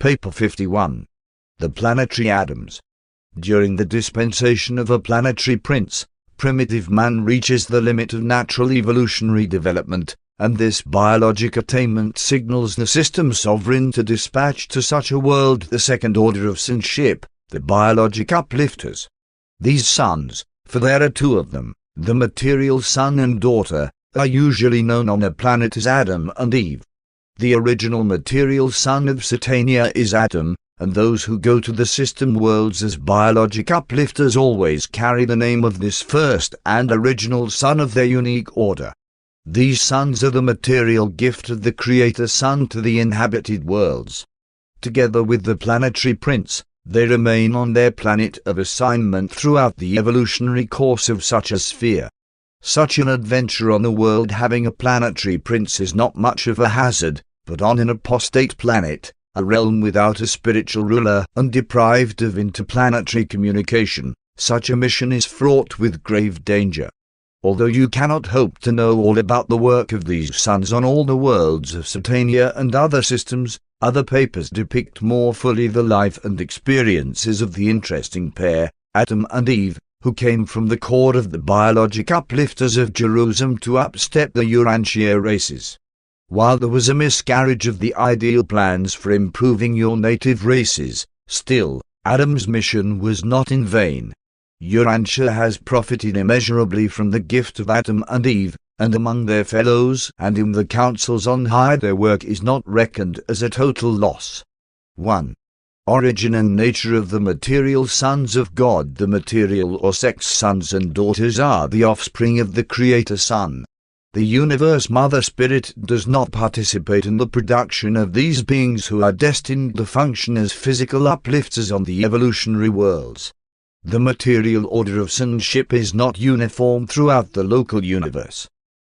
Paper 51. The Planetary Atoms. During the dispensation of a planetary prince, primitive man reaches the limit of natural evolutionary development, and this biologic attainment signals the system sovereign to dispatch to such a world the second order of sonship, the biologic uplifters. These sons, for there are two of them, the material son and daughter, are usually known on a planet as Adam and Eve. The original material son of Satania is Adam, and those who go to the system worlds as biologic uplifters always carry the name of this first and original son of their unique order. These sons are the material gift of the Creator Son to the inhabited worlds. Together with the planetary prince, they remain on their planet of assignment throughout the evolutionary course of such a sphere. Such an adventure on a world having a planetary prince is not much of a hazard, but on an apostate planet, a realm without a spiritual ruler and deprived of interplanetary communication, such a mission is fraught with grave danger. Although you cannot hope to know all about the work of these sons on all the worlds of Satania and other systems, other papers depict more fully the life and experiences of the interesting pair, Adam and Eve, who came from the core of the biologic uplifters of Jerusalem to upstep the Urantia races. While there was a miscarriage of the ideal plans for improving your native races, still, Adam's mission was not in vain. Urantia has profited immeasurably from the gift of Adam and Eve, and among their fellows and in the councils on high their work is not reckoned as a total loss. 1. Origin and nature of the material sons of God. The material or sex sons and daughters are the offspring of the Creator Son. The Universe Mother Spirit does not participate in the production of these beings who are destined to function as physical uplifters on the evolutionary worlds. The material order of sonship is not uniform throughout the local universe.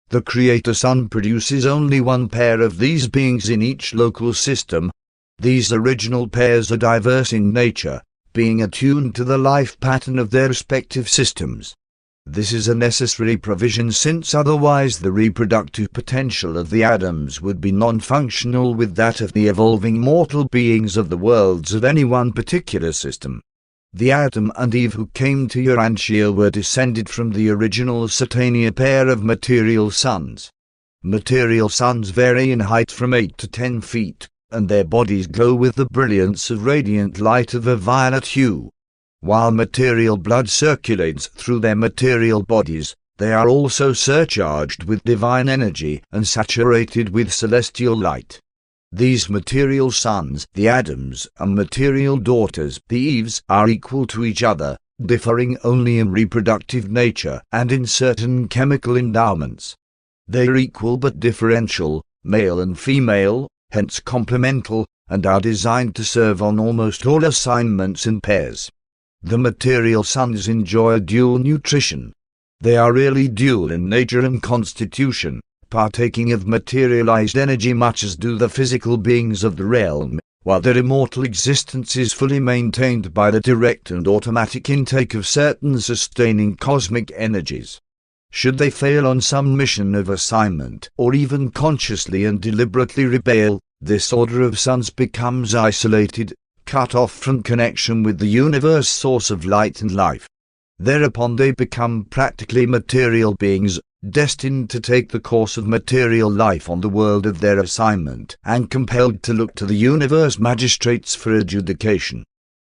The Creator Son produces only one pair of these beings in each local system. These original pairs are diverse in nature, being attuned to the life pattern of their respective systems. This is a necessary provision since otherwise the reproductive potential of the Adams would be non-functional with that of the evolving mortal beings of the worlds of any one particular system. The Adam and Eve who came to Urantia were descended from the original Satania pair of material sons. Material sons vary in height from 8 to 10 feet, and their bodies glow with the brilliance of radiant light of a violet hue. While material blood circulates through their material bodies, they are also surcharged with divine energy and saturated with celestial light. These material sons, the Adams, and material daughters, the Eves, are equal to each other, differing only in reproductive nature and in certain chemical endowments. They are equal but differential, male and female, hence complemental, and are designed to serve on almost all assignments in pairs. The material sons enjoy a dual nutrition. They are really dual in nature and constitution, partaking of materialized energy much as do the physical beings of the realm, while their immortal existence is fully maintained by the direct and automatic intake of certain sustaining cosmic energies. Should they fail on some mission of assignment, or even consciously and deliberately rebel, this order of sons becomes isolated, cut off from connection with the universe source of light and life. Thereupon they become practically material beings, destined to take the course of material life on the world of their assignment, and compelled to look to the universe magistrates for adjudication.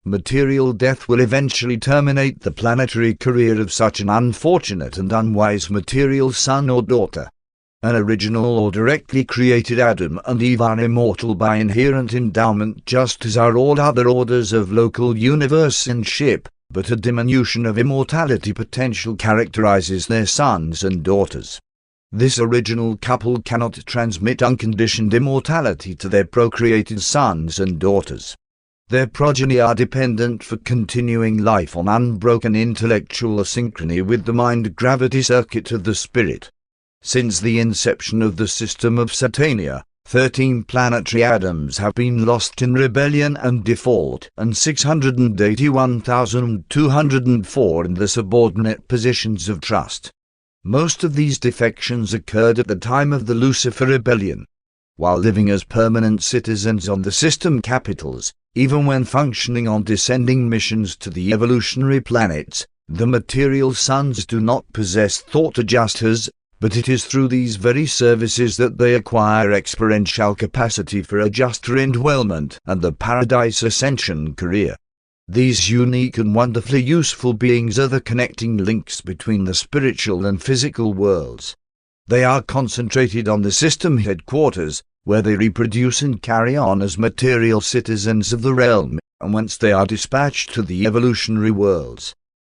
Material death will eventually terminate the planetary career of such an unfortunate and unwise material son or daughter. An original or directly created Adam and Eve are immortal by inherent endowment just as are all other orders of local universe sonship, but a diminution of immortality potential characterizes their sons and daughters. This original couple cannot transmit unconditioned immortality to their procreated sons and daughters. Their progeny are dependent for continuing life on unbroken intellectual asynchrony with the mind-gravity circuit of the spirit. Since the inception of the system of Satania, 13 planetary Adams have been lost in rebellion and default, and 681,204 in the subordinate positions of trust. Most of these defections occurred at the time of the Lucifer rebellion. while living as permanent citizens on the system capitals, even when functioning on descending missions to the evolutionary planets. The material sons do not possess thought adjusters, but it is through these very services that they acquire experiential capacity for adjuster indwellment and the paradise ascension career. These unique and wonderfully useful beings are the connecting links between the spiritual and physical worlds. They are concentrated on the system headquarters, where they reproduce and carry on as material citizens of the realm, and whence they are dispatched to the evolutionary worlds.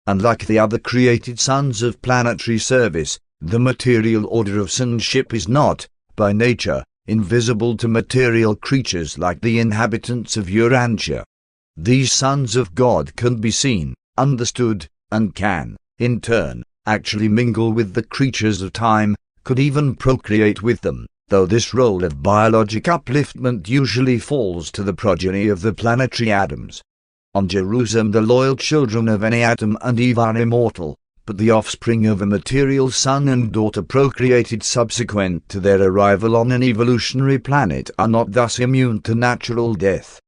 Unlike the other created sons of planetary service, the material order of sonship is not, by nature, invisible to material creatures like the inhabitants of Urantia. These sons of God can be seen, understood, and can, in turn, actually mingle with the creatures of time, could even procreate with them, though this role of biologic upliftment usually falls to the progeny of the planetary Adams. On Jerusalem the loyal children of any Adam and Eve are immortal, but the offspring of a material son and daughter procreated subsequent to their arrival on an evolutionary planet are not thus immune to natural death.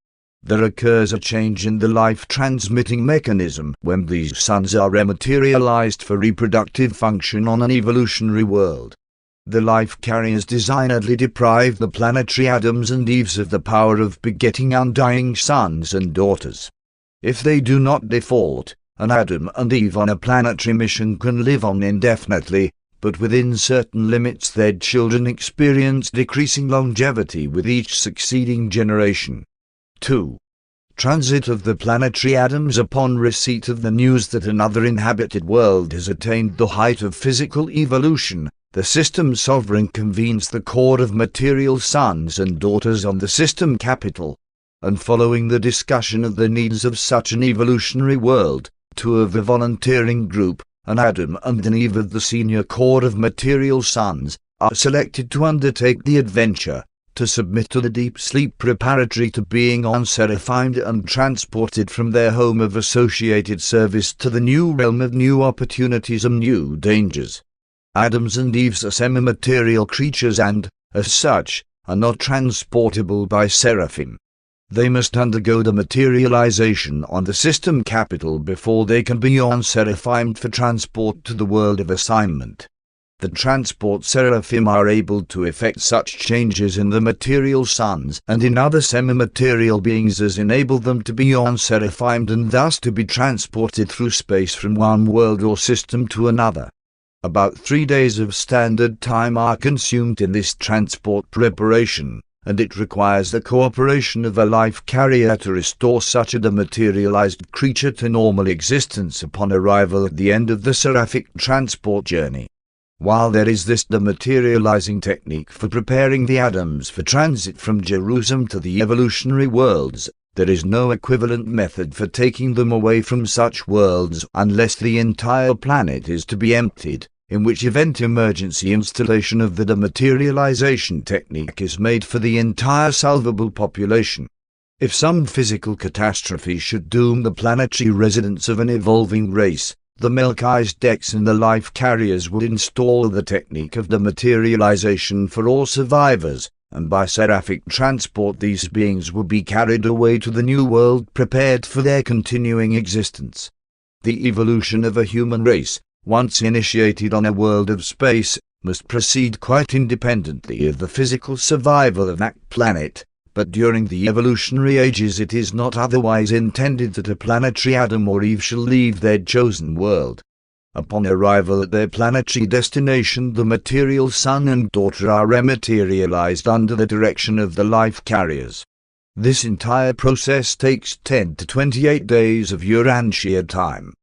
There occurs a change in the life-transmitting mechanism when these sons are rematerialized for reproductive function on an evolutionary world. The life carriers designedly deprive the planetary Adams and Eves of the power of begetting undying sons and daughters. If they do not default, an Adam and Eve on a planetary mission can live on indefinitely, but within certain limits their children experience decreasing longevity with each succeeding generation. 2. Transit of the planetary Adams. Upon receipt of the news that another inhabited world has attained the height of physical evolution, the system sovereign convenes the core of material sons and daughters on the system capital, and following the discussion of the needs of such an evolutionary world, two of the volunteering group, an Adam and an Eve of the senior core of material sons, are selected to undertake the adventure, to submit to the deep sleep preparatory to being unseraphim and transported from their home of associated service to the new realm of new opportunities and new dangers. Adams and Eves are semi-material creatures and, as such, are not transportable by seraphim. They must undergo the materialization on the system capital before they can be unseraphim for transport to the world of assignment. The transport seraphim are able to effect such changes in the material sons and in other semi-material beings as enable them to be unseraphim and thus to be transported through space from one world or system to another. About 3 days of standard time are consumed in this transport preparation, and it requires the cooperation of a life carrier to restore such a dematerialized creature to normal existence upon arrival at the end of the seraphic transport journey. While there is this dematerializing technique for preparing the Adams for transit from Jerusalem to the evolutionary worlds, there is no equivalent method for taking them away from such worlds unless the entire planet is to be emptied, in which event emergency installation of the dematerialization technique is made for the entire salvable population. If some physical catastrophe should doom the planetary residents of an evolving race, the Melchizedeks and the life carriers would install the technique of dematerialization for all survivors, and by seraphic transport these beings would be carried away to the new world prepared for their continuing existence. The evolution of a human race, once initiated on a world of space, must proceed quite independently of the physical survival of that planet, but during the evolutionary ages it is not otherwise intended that a planetary Adam or Eve shall leave their chosen world. Upon arrival at their planetary destination the material son and daughter are rematerialized under the direction of the life carriers. This entire process takes 10 to 28 days of Urantia time.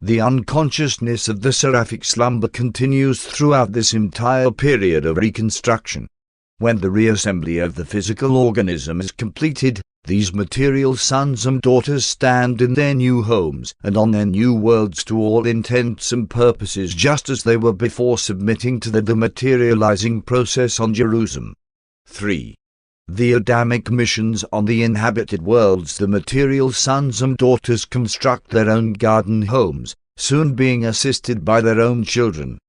The unconsciousness of the seraphic slumber continues throughout this entire period of reconstruction. When the reassembly of the physical organism is completed, these material sons and daughters stand in their new homes and on their new worlds to all intents and purposes just as they were before submitting to the dematerializing process on Jerusalem. 3. The Adamic missions on the inhabited worlds. The material sons and daughters construct their own garden homes, soon being assisted by their own children.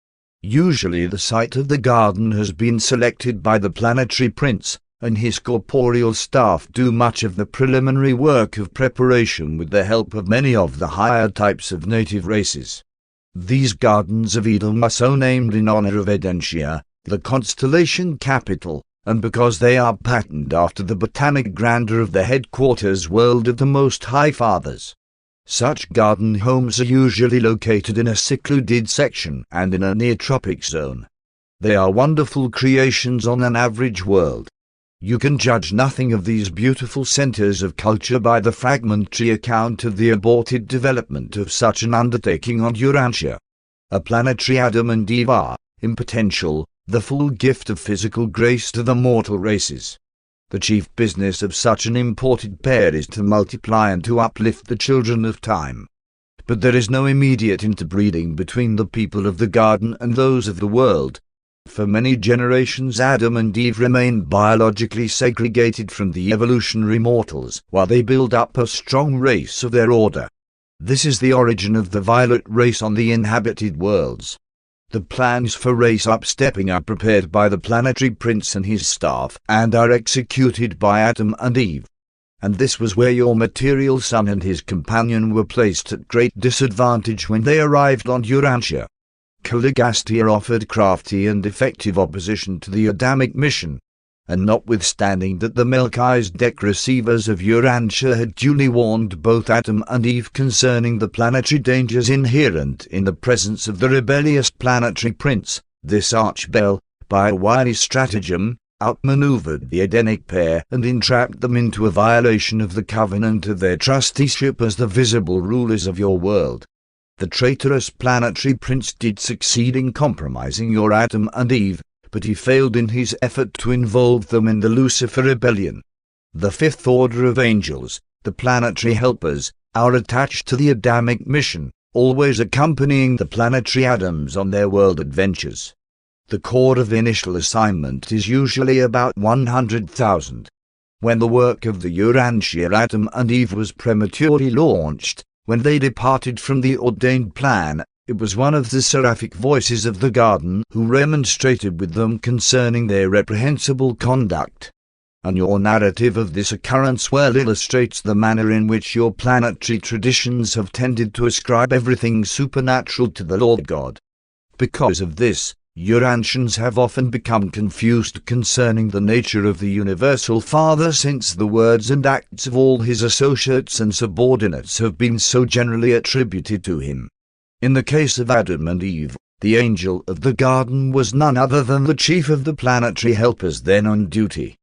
Usually the site of the garden has been selected by the planetary prince, and his corporeal staff do much of the preliminary work of preparation with the help of many of the higher types of native races. These Gardens of Eden are so named in honor of Urantia, the constellation capital, and because they are patterned after the botanic grandeur of the headquarters world of the Most High Fathers. Such garden homes are usually located in a secluded section and in a near-tropic zone. They are wonderful creations on an average world. You can judge nothing of these beautiful centers of culture by the fragmentary account of the aborted development of such an undertaking on Urantia. A planetary Adam and Eve are, in potential, the full gift of physical grace to the mortal races. The chief business of such an imported pair is to multiply and to uplift the children of time. But there is no immediate interbreeding between the people of the garden and those of the world. For many generations Adam and Eve remain biologically segregated from the evolutionary mortals while they build up a strong race of their order. This is the origin of the violet race on the inhabited worlds. The plans for race upstepping are prepared by the planetary prince and his staff and are executed by Adam and Eve. And this was where your material son and his companion were placed at great disadvantage when they arrived on Urantia. Caligastia offered crafty and effective opposition to the Adamic mission, and notwithstanding that the Melchizedek receivers of Urantia had duly warned both Adam and Eve concerning the planetary dangers inherent in the presence of the rebellious planetary prince, this archbell, by a wily stratagem, outmaneuvered the Edenic pair and entrapped them into a violation of the covenant of their trusteeship as the visible rulers of your world. The traitorous planetary prince did succeed in compromising your Adam and Eve, but he failed in his effort to involve them in the Lucifer rebellion. The fifth order of angels, the planetary helpers, are attached to the Adamic mission, always accompanying the planetary Adams on their world adventures. The core of initial assignment is usually about 100,000. When the work of the Urantia Adam and Eve was prematurely launched, when they departed from the ordained plan, it was one of the seraphic voices of the garden who remonstrated with them concerning their reprehensible conduct. And your narrative of this occurrence well illustrates the manner in which your planetary traditions have tended to ascribe everything supernatural to the Lord God. Because of this, Urantians have often become confused concerning the nature of the Universal Father, since the words and acts of all his associates and subordinates have been so generally attributed to him. In the case of Adam and Eve, the angel of the garden was none other than the chief of the planetary helpers then on duty.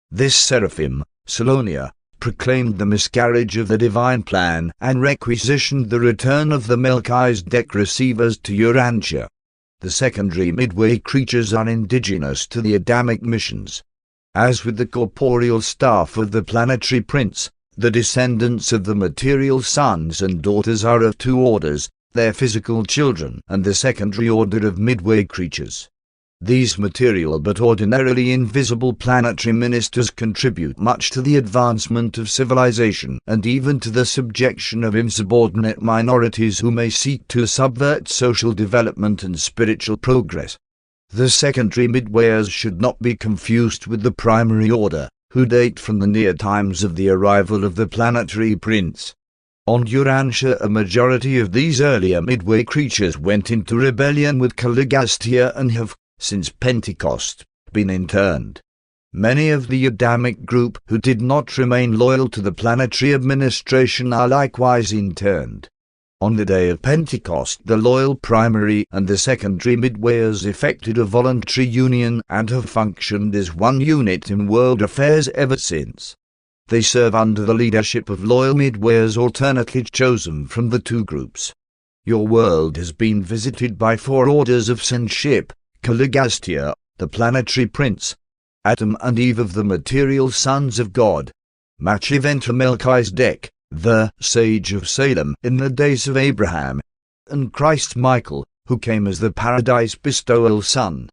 This seraphim, Salonia, proclaimed the miscarriage of the divine plan and requisitioned the return of the Melchizedek receivers to Urantia. The secondary midway creatures are indigenous to the Adamic missions. As with the corporeal staff of the planetary prince, the descendants of the material sons and daughters are of two orders, their physical children and the secondary order of midway creatures. These material but ordinarily invisible planetary ministers contribute much to the advancement of civilization and even to the subjection of insubordinate minorities who may seek to subvert social development and spiritual progress. The secondary midwayers should not be confused with the primary order, who date from the near times of the arrival of the planetary prince. On Urantia a majority of these earlier midway creatures went into rebellion with Caligastia and have, since Pentecost, been interned. Many of the Adamic group who did not remain loyal to the planetary administration are likewise interned. On the day of Pentecost the loyal primary and the secondary midwayers effected a voluntary union and have functioned as one unit in world affairs ever since. They serve under the leadership of loyal midwayers alternately chosen from the two groups. Your world has been visited by four orders of sonship: Caligastia, the planetary prince; Adam and Eve of the material sons of God; Machiventa Melchizedek, the sage of Salem in the days of Abraham; and Christ Michael, who came as the paradise bestowal son.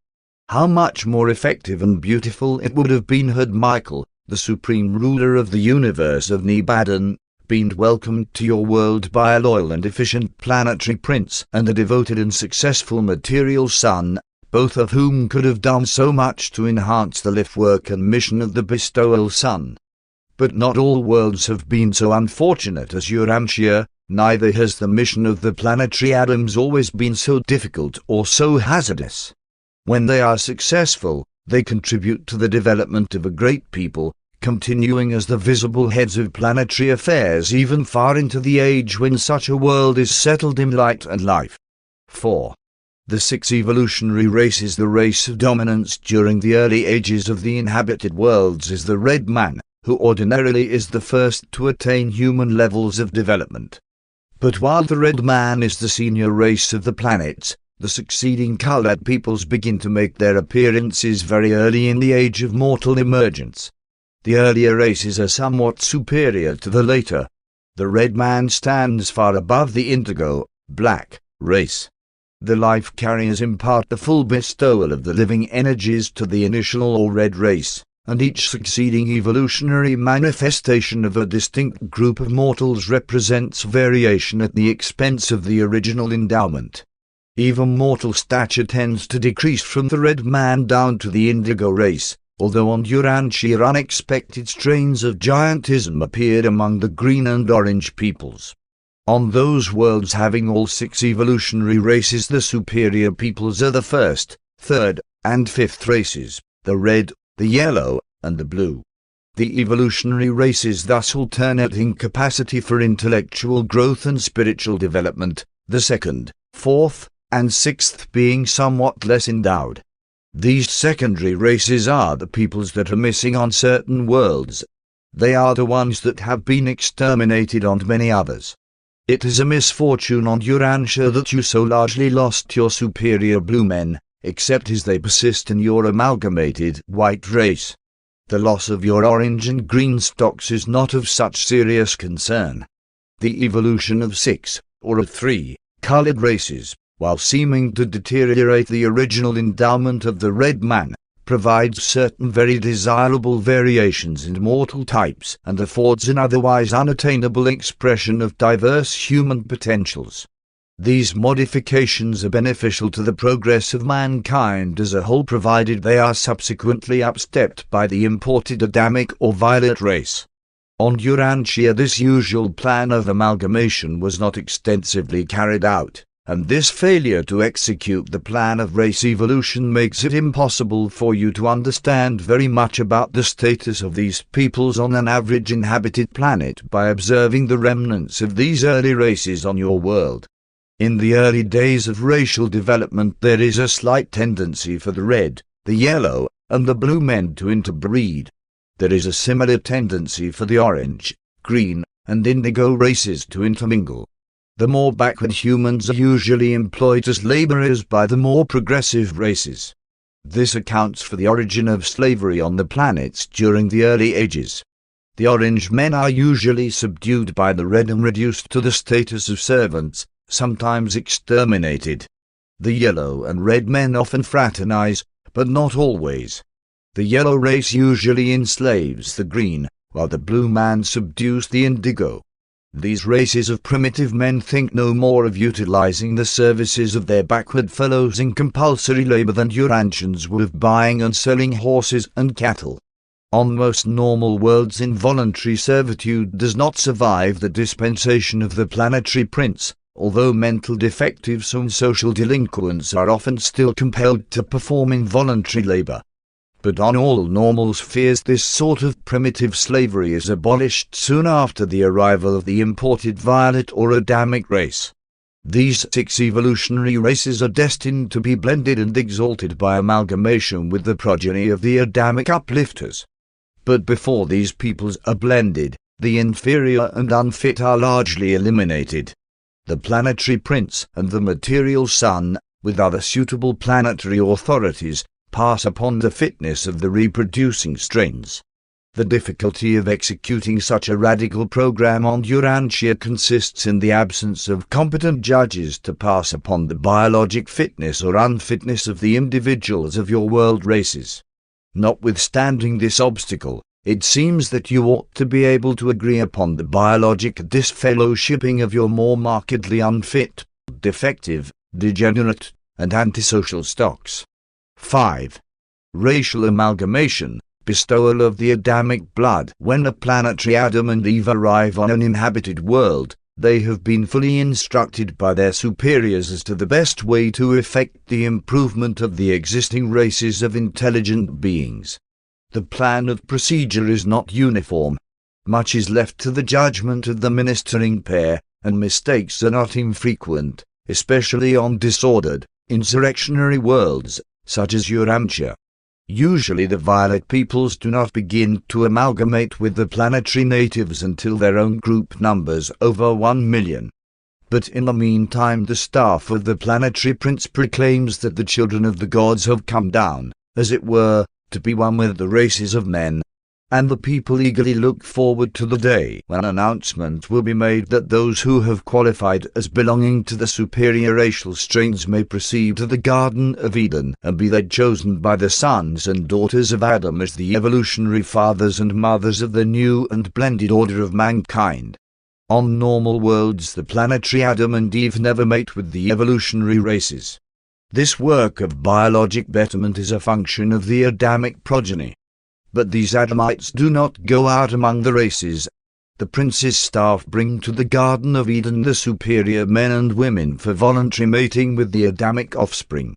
How much more effective and beautiful it would have been had Michael, the supreme ruler of the universe of Nebadon, been welcomed to your world by a loyal and efficient planetary prince and a devoted and successful material son, both of whom could have done so much to enhance the life work and mission of the bestowal sun. But not all worlds have been so unfortunate as Urantia, neither has the mission of the planetary atoms always been so difficult or so hazardous. When they are successful, they contribute to the development of a great people, continuing as the visible heads of planetary affairs even far into the age when such a world is settled in light and life. 4. The 6 evolutionary races. The race of dominance during the early ages of the inhabited worlds is the red man, who ordinarily is the first to attain human levels of development. But while the red man is the senior race of the planets, the succeeding colored peoples begin to make their appearances very early in the age of mortal emergence. The earlier races are somewhat superior to the later. The red man stands far above the indigo, black, race. The life carriers impart the full bestowal of the living energies to the initial or red race, and each succeeding evolutionary manifestation of a distinct group of mortals represents variation at the expense of the original endowment. Even mortal stature tends to decrease from the red man down to the indigo race, although on Urantia unexpected strains of giantism appeared among the green and orange peoples. On those worlds having all 6 evolutionary races, the superior peoples are the first, third, and fifth races, the red, the yellow, and the blue. The evolutionary races thus alternate in capacity for intellectual growth and spiritual development, the second, fourth, and sixth being somewhat less endowed. These secondary races are the peoples that are missing on certain worlds. They are the ones that have been exterminated on many others. It is a misfortune on Urantia that you so largely lost your superior blue men, except as they persist in your amalgamated white race. The loss of your orange and green stocks is not of such serious concern. The evolution of 6, or of 3, colored races, while seeming to deteriorate the original endowment of the red man, provides certain very desirable variations in mortal types and affords an otherwise unattainable expression of diverse human potentials. These modifications are beneficial to the progress of mankind as a whole, provided they are subsequently upstepped by the imported Adamic or violet race. On Urantia this usual plan of amalgamation was not extensively carried out, and this failure to execute the plan of race evolution makes it impossible for you to understand very much about the status of these peoples on an average inhabited planet by observing the remnants of these early races on your world. In the early days of racial development there is a slight tendency for the red, the yellow, and the blue men to interbreed. There is a similar tendency for the orange, green, and indigo races to intermingle. The more backward humans are usually employed as laborers by the more progressive races. This accounts for the origin of slavery on the planets during the early ages. The orange men are usually subdued by the red and reduced to the status of servants, sometimes exterminated. The yellow and red men often fraternize, but not always. The yellow race usually enslaves the green, while the blue man subdues the indigo. These races of primitive men think no more of utilizing the services of their backward fellows in compulsory labor than Urantians would of buying and selling horses and cattle. On most normal worlds involuntary servitude does not survive the dispensation of the planetary prince, although mental defectives and social delinquents are often still compelled to perform involuntary labor. But on all normal spheres this sort of primitive slavery is abolished soon after the arrival of the imported violet or Adamic race. These 6 evolutionary races are destined to be blended and exalted by amalgamation with the progeny of the Adamic uplifters. But before these peoples are blended, the inferior and unfit are largely eliminated. The planetary prince and the material sun, with other suitable planetary authorities, pass upon the fitness of the reproducing strains. The difficulty of executing such a radical program on Urantia consists in the absence of competent judges to pass upon the biologic fitness or unfitness of the individuals of your world races. Notwithstanding this obstacle, it seems that you ought to be able to agree upon the biologic disfellowshipping of your more markedly unfit, defective, degenerate, and antisocial stocks. 5. Racial amalgamation, bestowal of the Adamic blood. When the planetary Adam and Eve arrive on an inhabited world, they have been fully instructed by their superiors as to the best way to effect the improvement of the existing races of intelligent beings. The plan of procedure is not uniform. Much is left to the judgment of the ministering pair, and mistakes are not infrequent, especially on disordered, insurrectionary worlds, such as Urantia. Usually the violet peoples do not begin to amalgamate with the planetary natives until their own group numbers over 1 million. But in the meantime the staff of the planetary prince proclaims that the children of the gods have come down, as it were, to be one with the races of men. And the people eagerly look forward to the day when announcement will be made that those who have qualified as belonging to the superior racial strains may proceed to the Garden of Eden and be there chosen by the sons and daughters of Adam as the evolutionary fathers and mothers of the new and blended order of mankind. On normal worlds the planetary Adam and Eve never mate with the evolutionary races. This work of biologic betterment is a function of the Adamic progeny. But these Adamites do not go out among the races. The prince's staff bring to the Garden of Eden the superior men and women for voluntary mating with the Adamic offspring.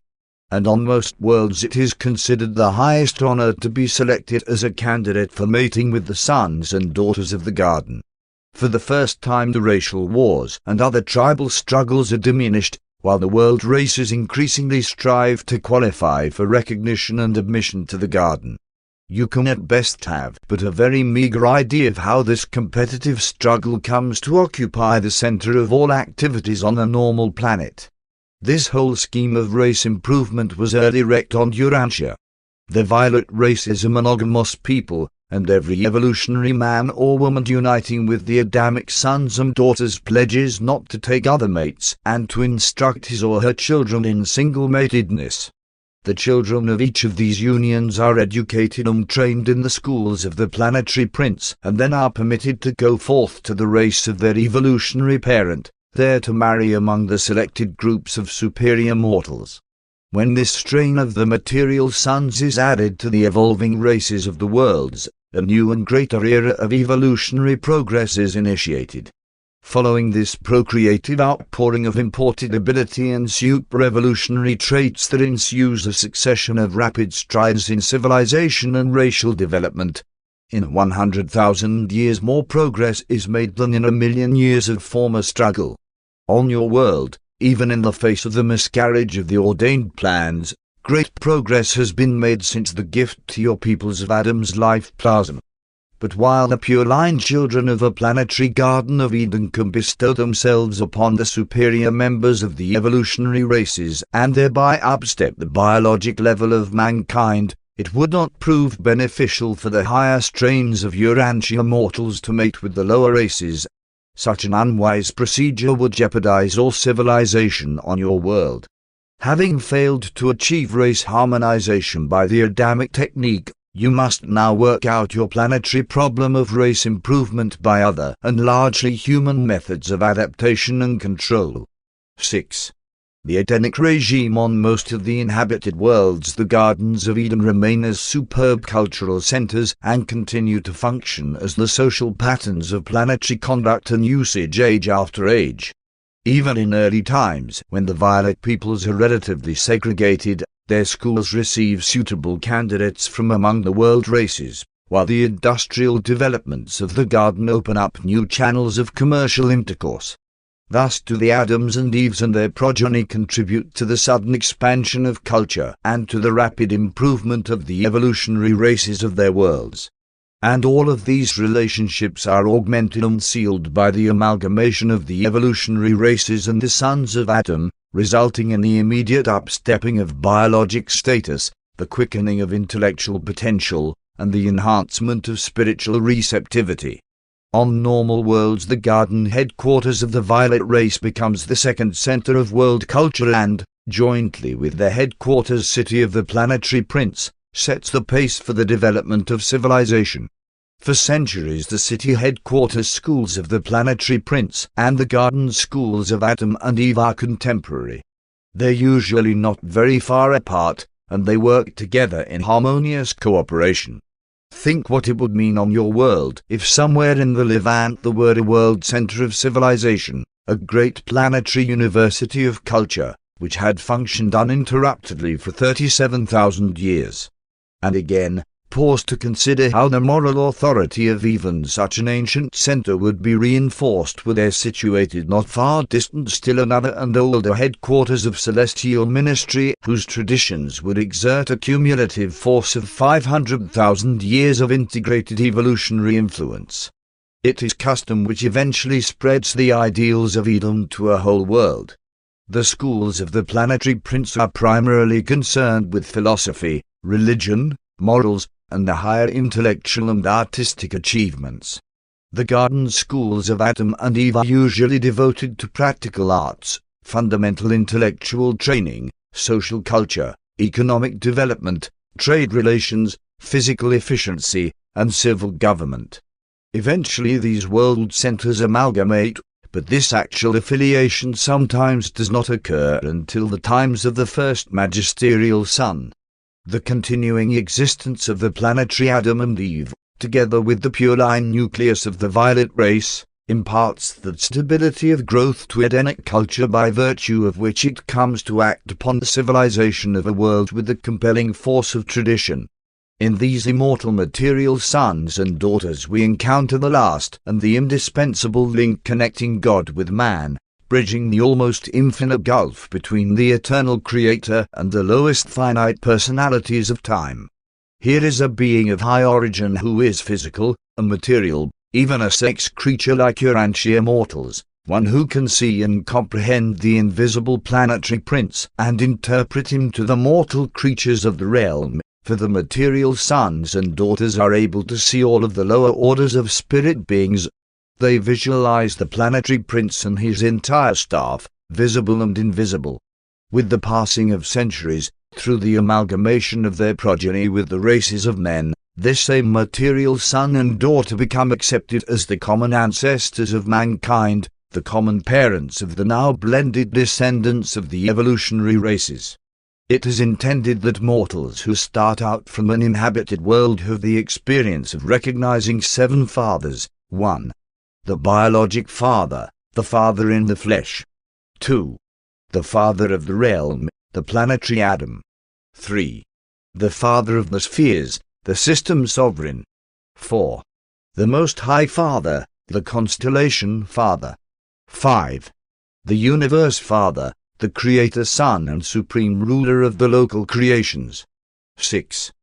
And on most worlds it is considered the highest honor to be selected as a candidate for mating with the sons and daughters of the garden. For the first time the racial wars and other tribal struggles are diminished, while the world races increasingly strive to qualify for recognition and admission to the garden. You can at best have but a very meager idea of how this competitive struggle comes to occupy the center of all activities on a normal planet. This whole scheme of race improvement was early wrecked on Urantia. The violet race is a monogamous people, and every evolutionary man or woman uniting with the Adamic sons and daughters pledges not to take other mates and to instruct his or her children in single-matedness. The children of each of these unions are educated and trained in the schools of the planetary prince, and then are permitted to go forth to the race of their evolutionary parent, there to marry among the selected groups of superior mortals. When this strain of the material sons is added to the evolving races of the worlds, a new and greater era of evolutionary progress is initiated. Following this procreative outpouring of imported ability and super-evolutionary traits, there ensues a succession of rapid strides in civilization and racial development. In 100,000 years more progress is made than in 1,000,000 years of former struggle. On your world, even in the face of the miscarriage of the ordained plans, great progress has been made since the gift to your peoples of Adam's life plasma. But while the pure-line children of a planetary Garden of Eden can bestow themselves upon the superior members of the evolutionary races and thereby upstep the biologic level of mankind, it would not prove beneficial for the higher strains of Urantia mortals to mate with the lower races. Such an unwise procedure would jeopardize all civilization on your world. Having failed to achieve race harmonization by the Adamic technique, you must now work out your planetary problem of race improvement by other and largely human methods of adaptation and control. 6. The Edenic regime on most of the inhabited worlds. The Gardens of Eden remain as superb cultural centers and continue to function as the social patterns of planetary conduct and usage age after age. Even in early times, when the violet peoples are relatively segregated, their schools receive suitable candidates from among the world races, while the industrial developments of the garden open up new channels of commercial intercourse. Thus do the Adams and Eves and their progeny contribute to the sudden expansion of culture and to the rapid improvement of the evolutionary races of their worlds. And all of these relationships are augmented and sealed by the amalgamation of the evolutionary races and the sons of Adam, resulting in the immediate upstepping of biologic status, the quickening of intellectual potential, and the enhancement of spiritual receptivity. On normal worlds, the garden headquarters of the violet race becomes the second center of world culture and, jointly with the headquarters city of the planetary prince, sets the pace for the development of civilization. For centuries the city headquarters schools of the planetary prince and the garden schools of Adam and Eve are contemporary. They're usually not very far apart, and they work together in harmonious cooperation. Think what it would mean on your world if somewhere in the Levant there were a world center of civilization, a great planetary university of culture, which had functioned uninterruptedly for 37,000 years. And again, pause to consider how the moral authority of even such an ancient center would be reinforced were there situated not far distant still another and older headquarters of celestial ministry whose traditions would exert a cumulative force of 500,000 years of integrated evolutionary influence. It is custom which eventually spreads the ideals of Eden to a whole world. The schools of the planetary prince are primarily concerned with philosophy, religion, morals, and the higher intellectual and artistic achievements. The garden schools of Adam and Eve are usually devoted to practical arts, fundamental intellectual training, social culture, economic development, trade relations, physical efficiency, and civil government. Eventually these world centers amalgamate, but this actual affiliation sometimes does not occur until the times of the first magisterial sun. The continuing existence of the planetary Adam and Eve, together with the pure-line nucleus of the violet race, imparts that stability of growth to Edenic culture by virtue of which it comes to act upon the civilization of a world with the compelling force of tradition. In these immortal material sons and daughters we encounter the last and the indispensable link connecting God with man, bridging the almost infinite gulf between the eternal Creator and the lowest finite personalities of time. Here is a being of high origin who is physical, a material, even a sex creature like Urantia mortals, one who can see and comprehend the invisible planetary prince and interpret him to the mortal creatures of the realm, for the material sons and daughters are able to see all of the lower orders of spirit beings. They visualize the planetary prince and his entire staff, visible and invisible. With the passing of centuries, through the amalgamation of their progeny with the races of men, this same material son and daughter become accepted as the common ancestors of mankind, the common parents of the now blended descendants of the evolutionary races. It is intended that mortals who start out from an inhabited world have the experience of recognizing 7 fathers. 1. The biologic father, the father in the flesh. 2. The father of the realm, the planetary Adam. 3. The father of the spheres, the system sovereign. 4. The Most High Father, the constellation father. 5. The universe father, the creator son and supreme ruler of the local creations. 6.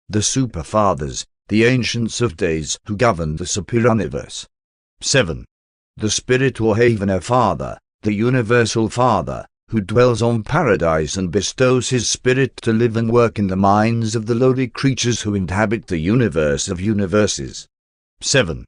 The super fathers, the ancients of days who govern the superuniverse. 7. The spirit or Heavener Father, the universal Father, who dwells on paradise and bestows his spirit to live and work in the minds of the lowly creatures who inhabit the universe of universes. 7.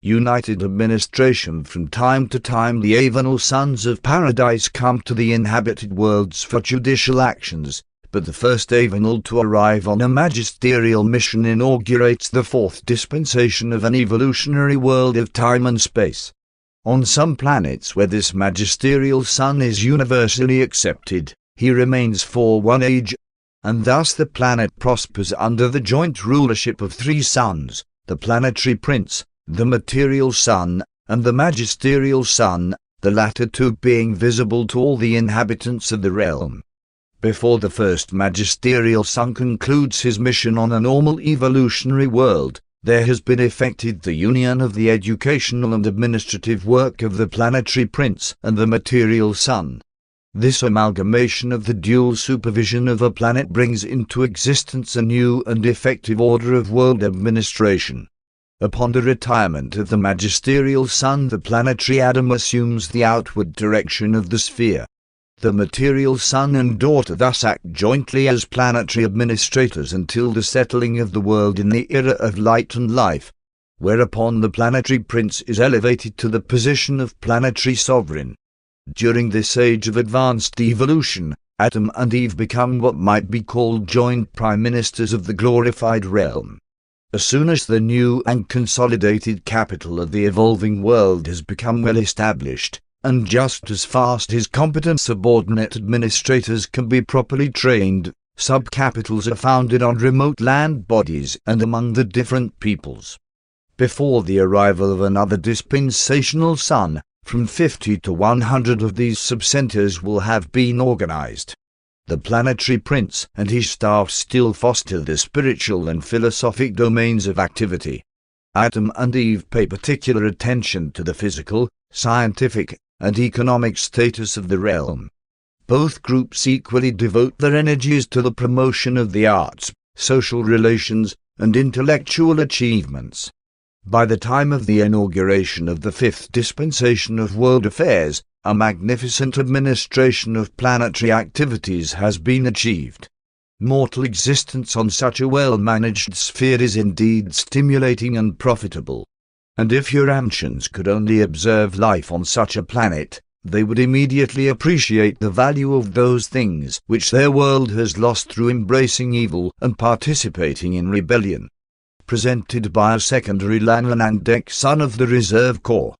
United administration. From time to time the Avenal sons of paradise come to the inhabited worlds for judicial actions, but the first Avenal to arrive on a magisterial mission inaugurates the 4th dispensation of an evolutionary world of time and space. On some planets where this magisterial son is universally accepted, he remains for one age, and thus the planet prospers under the joint rulership of 3 sons, the planetary prince, the material son, and the magisterial son, the latter 2 being visible to all the inhabitants of the realm. Before the first magisterial son concludes his mission on a normal evolutionary world, there has been effected the union of the educational and administrative work of the planetary prince and the material son. This amalgamation of the dual supervision of a planet brings into existence a new and effective order of world administration. Upon the retirement of the magisterial son, the planetary Adam assumes the outward direction of the sphere. The material son and daughter thus act jointly as planetary administrators until the settling of the world in the era of light and life, whereupon the planetary prince is elevated to the position of planetary sovereign. During this age of advanced evolution, Adam and Eve become what might be called joint prime ministers of the glorified realm. As soon as the new and consolidated capital of the evolving world has become well established, and just as fast as competent subordinate administrators can be properly trained, Subcapitals are founded on remote land bodies and among the different peoples. Before the arrival of another dispensational sun, from 50 to 100 of these subcenters will have been organized. The planetary prince and his staff still foster the spiritual and philosophic domains of activity. Adam and Eve pay particular attention to the physical, scientific, and economic status of the realm. Both groups equally devote their energies to the promotion of the arts, social relations, and intellectual achievements. By the time of the inauguration of the fifth dispensation of world affairs, a magnificent administration of planetary activities has been achieved. Mortal existence on such a well-managed sphere is indeed stimulating and profitable. And if Urantians could only observe life on such a planet, they would immediately appreciate the value of those things which their world has lost through embracing evil and participating in rebellion. Presented by a secondary Lanlan son of the Reserve Corps.